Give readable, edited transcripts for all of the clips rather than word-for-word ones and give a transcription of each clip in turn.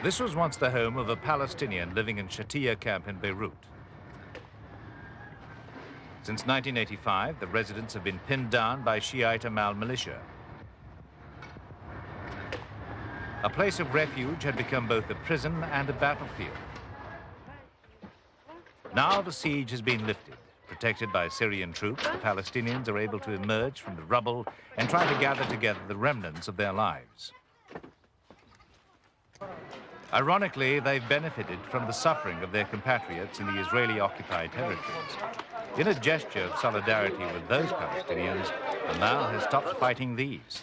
This was once the home of a Palestinian living in Shatila camp in Beirut. Since 1985, the residents have been pinned down by Shiite Amal militia. A place of refuge had become both a prison and a battlefield. Now the siege has been lifted. Protected by Syrian troops, the Palestinians are able to emerge from the rubble and try to gather together the remnants of their lives. Ironically, they've benefited from the suffering of their compatriots in the Israeli-occupied territories. In a gesture of solidarity with those Palestinians, Amal has stopped fighting these.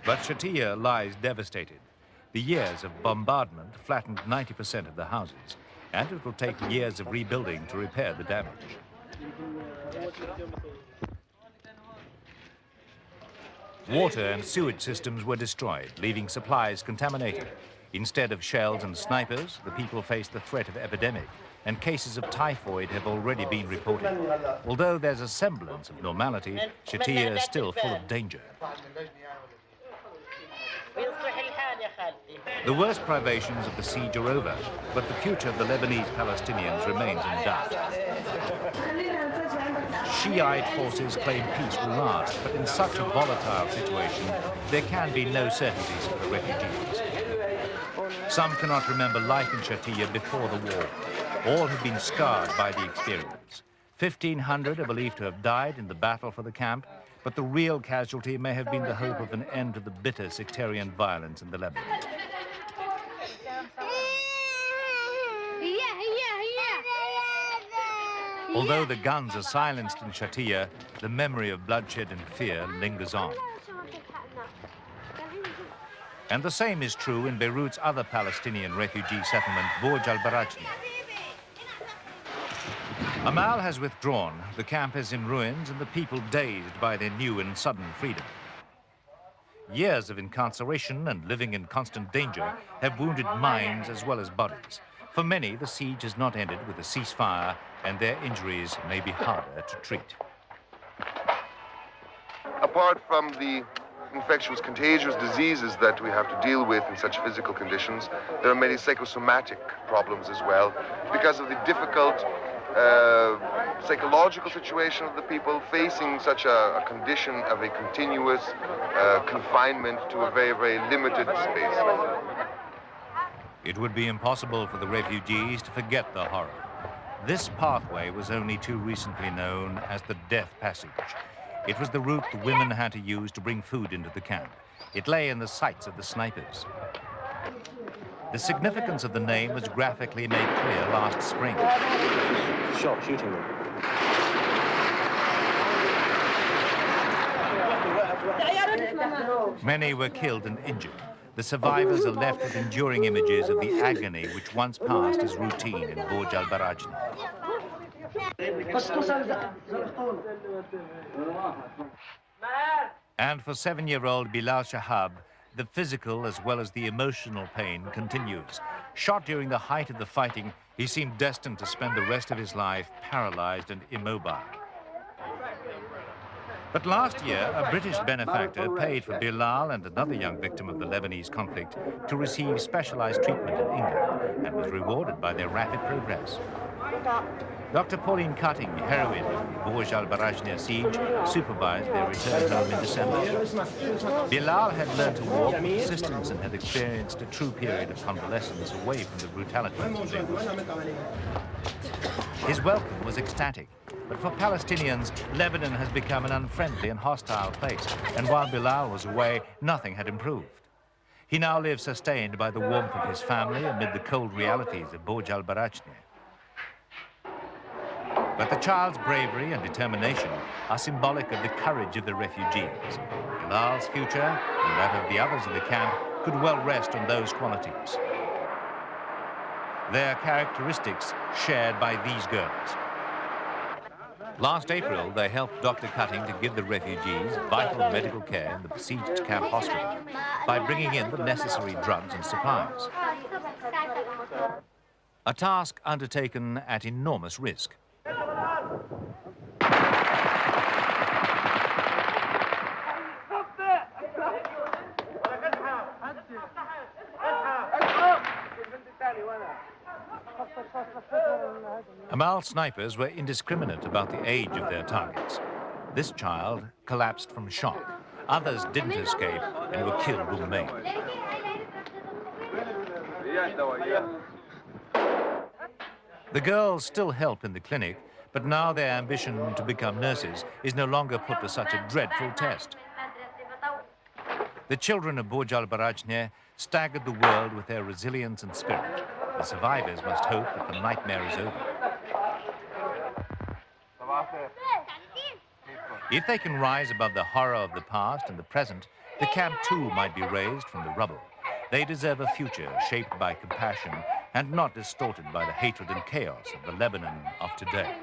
But Shatila lies devastated. The years of bombardment flattened 90% of the houses, and it will take years of rebuilding to repair the damage. Water and sewage systems were destroyed, leaving supplies contaminated. Instead of shells and snipers, the people face the threat of epidemic, and cases of typhoid have already been reported. Although there's a semblance of normality, Shatila is still full of danger. The worst privations of the siege are over, but the future of the Lebanese Palestinians remains in doubt. Shiite forces claim peace will last, but in such a volatile situation, there can be no certainties for the refugees. Some cannot remember life in Shatila before the war. All have been scarred by the experience. 1,500 are believed to have died in the battle for the camp, but the real casualty may have been the hope of an end to the bitter sectarian violence in the Lebanon. Although the guns are silenced in Shatila, the memory of bloodshed and fear lingers on. And the same is true in Beirut's other Palestinian refugee settlement, Burj al-Barajni. Amal has withdrawn, the camp is in ruins, and the people dazed by their new and sudden freedom. Years of incarceration and living in constant danger have wounded minds as well as bodies. For many, the siege has not ended with a ceasefire, and their injuries may be harder to treat. Apart from the infectious, contagious diseases that we have to deal with in such physical conditions, there are many psychosomatic problems as well because of the difficult psychological situation of the people facing such a condition of a continuous confinement to a very, very limited space. It would be impossible for the refugees to forget the horror. This pathway was only too recently known as the Death Passage. It was the route the women had to use to bring food into the camp. It lay in the sights of the snipers. The significance of the name was graphically made clear last spring. Shooting them. Many were killed and injured. The survivors are left with enduring images of the agony which once passed as routine in Burj al-Barajni. And for 7-year-old Bilal Shahab, the physical as well as the emotional pain continues. Shot during the height of the fighting, he seemed destined to spend the rest of his life paralyzed and immobile. But last year, a British benefactor paid for Bilal and another young victim of the Lebanese conflict to receive specialized treatment in England and was rewarded by their rapid progress. Dr. Pauline Cutting, heroine of the Burj al-Barajni siege, supervised their return home in December. Bilal had learned to walk with assistance and had experienced a true period of convalescence away from the brutalities of Beirut. His welcome was ecstatic, but for Palestinians, Lebanon has become an unfriendly and hostile place, and while Bilal was away, nothing had improved. He now lives sustained by the warmth of his family amid the cold realities of Burj al-Barajni. But the child's bravery and determination are symbolic of the courage of the refugees. Bilal's future and that of the others in the camp could well rest on those qualities. They are characteristics shared by these girls. Last April, they helped Dr. Cutting to give the refugees vital medical care in the besieged camp hospital by bringing in the necessary drugs and supplies. A task undertaken at enormous risk. Amal snipers were indiscriminate about the age of their targets. This child collapsed from shock. Others didn't escape and were killed or maimed. The girls still help in the clinic, but now their ambition to become nurses is no longer put to such a dreadful test. The children of Burj al-Barajneh staggered the world with their resilience and spirit. The survivors must hope that the nightmare is over. If they can rise above the horror of the past and the present, the camp too might be raised from the rubble. They deserve a future shaped by compassion and not distorted by the hatred and chaos of the Lebanon of today.